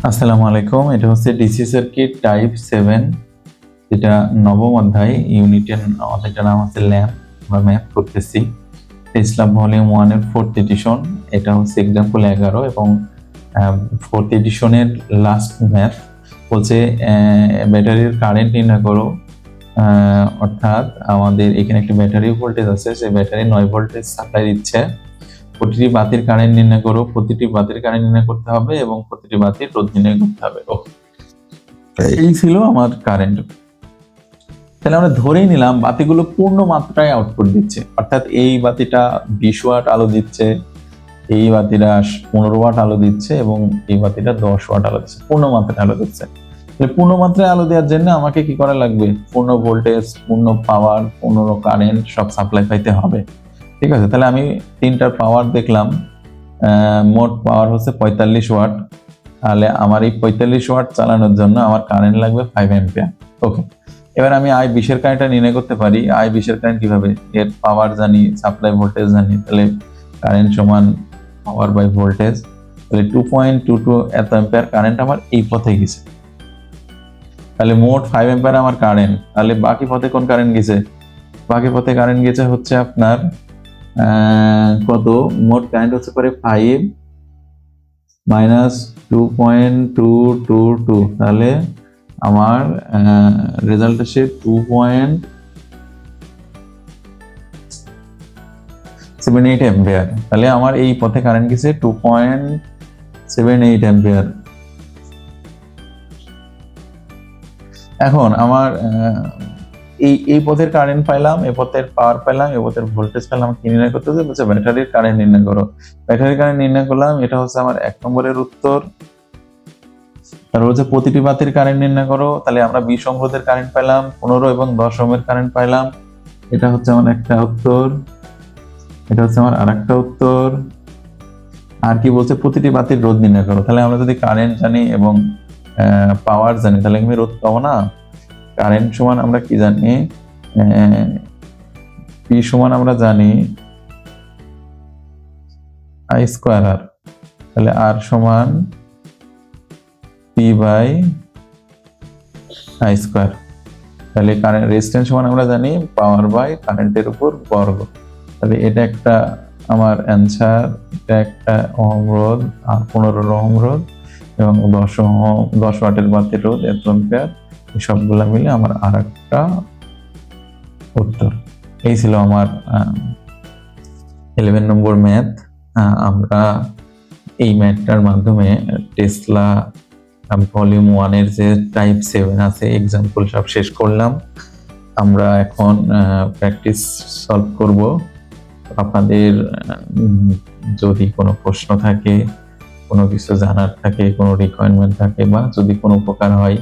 আসসালামু আলাইকুম। এটা হচ্ছে ডিসি সার্কিট টাইপ 7, যেটা নবম অধ্যায় ইউনিটের অধ্যায়টার নাম হচ্ছে ল্যাম্প বা ম্যাথ করতেছি। ইসলাম ভলিউম 1 এর 4th এডিশন। এটা হচ্ছে এক্সাম্পল 11 এবং 4th এডিশনের লাস্ট ম্যাথ। বলছে ব্যাটারির কারেন্ট নির্ণয় করো। অর্থাৎ আমাদের এখানে একটি ব্যাটারি ভোল্টেজ আছে, সেই ব্যাটারি 9 ভোল্টেজ সাপ্লাই দিচ্ছে। প্রতিটি বাতির কারেন্ট নির্ণয় করো। প্রতিটি বাতির কারেন্ট নির্ণয় করতে হবে এবং প্রতিটি বাতির রোধ নির্ণয় করতে হবে। এই ছিল আমার কারেন্ট। তাহলে আমরা ধরেই নিলাম বাতিগুলো পূর্ণ মাত্রায় আউটপুট দিচ্ছে, অর্থাৎ এই বাতিটা 20 ওয়াট আলো দিচ্ছে, এই বাতিটা 15 ওয়াট আলো দিচ্ছে এবং এই বাতিটা 10 ওয়াট আলো দিচ্ছে, পূর্ণ মাত্রায় আলো দিচ্ছে। তাহলে পূর্ণ মাত্রায় আলো দেওয়ার জন্য আমাকে কি করা লাগবে? পূর্ণ ভোল্টেজ, পূর্ণ পাওয়ার, পূর্ণ কারেন্ট সব সাপ্লাই পাইতে হবে। ঠিক আছে, তাহলে আমি তিনটার পাওয়ার দেখলাম। মোট পাওয়ার হচ্ছে 45 ওয়াট। তাহলে আমার এই 45 ওয়াট চালানোর জন্য আমার কারেন্ট লাগবে 5 অ্যাম্পিয়ার। ওকে, এবার আমি I20 এর কারেন্টটা নির্ণয় করতে পারি। I20 এর কারেন্ট কিভাবে? এর পাওয়ার জানি, সাপ্লাই ভোল্টেজ জানি, তাহলে কারেন্ট সমান পাওয়ার বাই ভোল্টেজ। তাহলে 2.22 এত অ্যাম্পিয়ার কারেন্ট আমার এই পথে গেছে। তাহলে মোট 5 অ্যাম্পিয়ার আমার কারেন্ট। তাহলে বাকি পথে কোন কারেন্ট গেছে? বাকি পথে কারেন্ট গেছে হচ্ছে আপনার কত? মোট কারেন্ট হচ্ছে পরে 5 মাইনাস 2.222, তাহলে আমার রেজাল্ট আসে 2.78 অ্যাম্পিয়ার। তাহলে আমার এই পথে কারেন্ট গেছে 2.78 অ্যাম্পিয়ার। এখন আমার এই পথের কারেন্ট পাইলাম, এই পথের পাওয়ার পাইলাম, এই পথের ভোল্টেজ পেলাম। কি নির্ণয় করতে হবে? বলছে ব্যাটারির কারেন্ট নির্ণয় করো। ব্যাটারির কারেন্ট নির্ণয় করলাম, এটা হচ্ছে আমার 1 নম্বরের উত্তর। তারপর হচ্ছে প্রতিটি বাতির কারেন্ট নির্ণয় করো। তাহলে আমরা 20 ওহম রোধের কারেন্ট পাইলাম, 15 এবং 10 ওহমের কারেন্ট পাইলাম। এটা হচ্ছে আমার একটা উত্তর, এটা হচ্ছে আমার আরেকটা উত্তর। আর কি বলছে? প্রতিটি বাতির রোধ নির্ণয় করো। তাহলে আমরা যদি কারেন্ট জানি এবং পাওয়ার জানি, তাহলে আমি রোধ পাবো না? কারেন্ট সমান আমরা কি জানি? পি সমান আমরা জানি I স্কয়ার আর। তাহলে আর সমান পি বাই I স্কয়ার। তাহলে কারেন্ট রেজিস্ট্যান্স সমান আমরা জানি পাওয়ার বাই কারেন্টের উপর বর্গ। তাহলে এটা একটা আমার অ্যান্সার। এটা একটা ওহম রোধ আর 15 ওহম রোধ এবং 10 ওয়াটের বাতির রোধ 1 অ্যাম্পিয়ার। এই সবগুলো মিলে আমার আরেকটা উত্তর। এই ছিল আমার 11 নম্বর ম্যাথ। আমরা এই ম্যাথটার মাধ্যমে টেসলা ভলিউম 1 এর যে টাইপ 7 আছে এক্সাম্পল সব শেষ করলাম। আমরা এখন প্র্যাকটিস সলভ করব। আপনাদের যদি কোনো প্রশ্ন থাকে, কোনো কিছু জানার থাকে, কোনো রিকোয়ারমেন্ট থাকে বা যদি কোনো উপকার হয়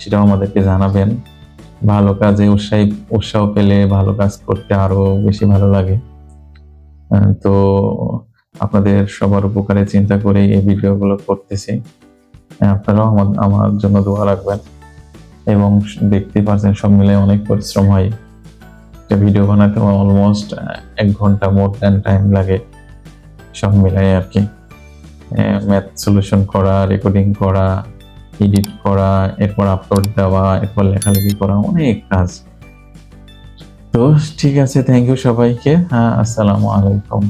সেটাও আমাদেরকে জানাবেন। ভালো কাজে উৎসাহ পেলে ভালো কাজ করতে আরো বেশি ভালো লাগে। তো আপনাদের সবার উপকারে চিন্তা করে এই ভিডিওগুলো করতেছি। আপনারাও আমার জন্য দোয়া রাখবেন এবং দেখতে পাচ্ছেন সব মিলে অনেক পরিশ্রম হয়। একটা ভিডিও বানাতে অলমোস্ট 1 ঘন্টা মোর দ্যান টাইম লাগে সব মিলাই আর কি। ম্যাথ সলিউশন করা, রেকর্ডিং করা, এডিট করা, এরপর আপলোড দেওয়া, এরপর লেখালেখি করা, অনেক কাজ। তো ঠিক আছে, থ্যাংক ইউ সবাইকে। আসসালামু আলাইকুম।